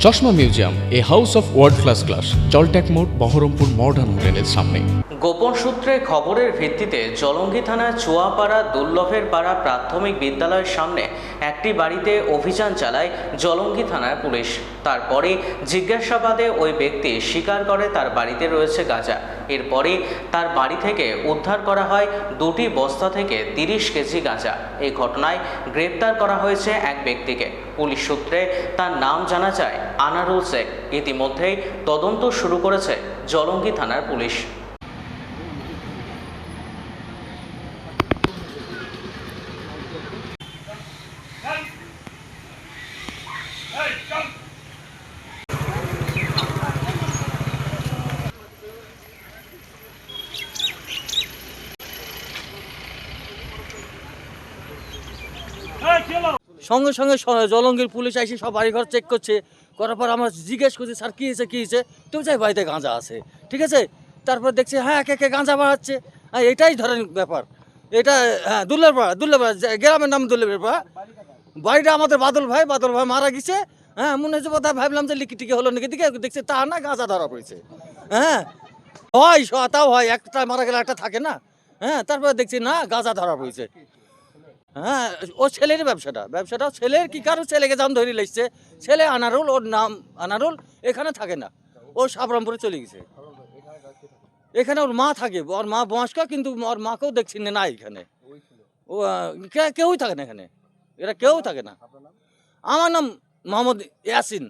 চশমা museum, a house of world class, জলট্যাক মোড়, বহরমপুর মডার্ন হোটেলের সামনে। গোপন সূত্রে খবরের ভিত্তিতে জলঙ্গি থানার চুয়াপাড়া দুর্লভের পাড়া প্রাথমিক বিদ্যালয়ের সামনে একটি বাড়িতে অভিযান চালায় জলঙ্গি থানার পুলিশ। তারপরে জিজ্ঞাসাবাদে ওই ব্যক্তি স্বীকার করে তার বাড়িতে রয়েছে গাঁজা। এরপরে তার বাড়ি থেকে উদ্ধার করা হয় 2টি বস্তা থেকে 30 কেজি গাঁজা। এই ঘটনায় গ্রেপ্তার করা হয়েছে এক ব্যক্তিকে। পুলিশ সূত্রে তার নাম জানা যায় আনারুল শেখ। ইতিমধ্যেই তদন্ত শুরু করেছে জলঙ্গি থানার পুলিশ। সঙ্গে সঙ্গে জলঙ্গির পুলিশ এসে সব বাড়িঘর চেক করছে, করার পর আমরা জিজ্ঞেস করছি স্যার কী হয়েছে তুমি চাই বাড়িতে গাঁজা আছে, ঠিক আছে। তারপর দেখছি হ্যাঁ একে গাঁজা বাড়াচ্ছে। হ্যাঁ এটাই ধরেন ব্যাপার। এটা হ্যাঁ দুর্লভপাড়া গ্রামের নাম দুর্লভপাড়া। বাড়িটা আমাদের বাদল ভাই মারা গেছে। হ্যাঁ মনে হচ্ছে বোধহয় ভাবলাম যে লিখি টিকি হলো নাকি, দিকে দেখছি তা না, গাঁজা ধরা পড়েছে। হ্যাঁ তাও হয়, একটা মারা গেলে একটা থাকে না। হ্যাঁ তারপরে দেখছি না, গাঁজা ধরা পড়েছে। হ্যাঁ ও ছেলের ব্যবসাটা ছেলের, কি কারো ছেলেকে দাম ধরে লাগছে। ছেলে আনারুল, ওর নাম আনারুল, এখানে থাকে না, ও সাবরামপুরে চলে গেছে। এখানে ওর মা থাকে, ওর মা বয়স্ক, কিন্তু ওর মাকেও দেখছি না এখানে। ও কেউই থাকে না এখানে, এরা কেউ থাকে না। আমার নাম মোহাম্মদ ইয়াসিন।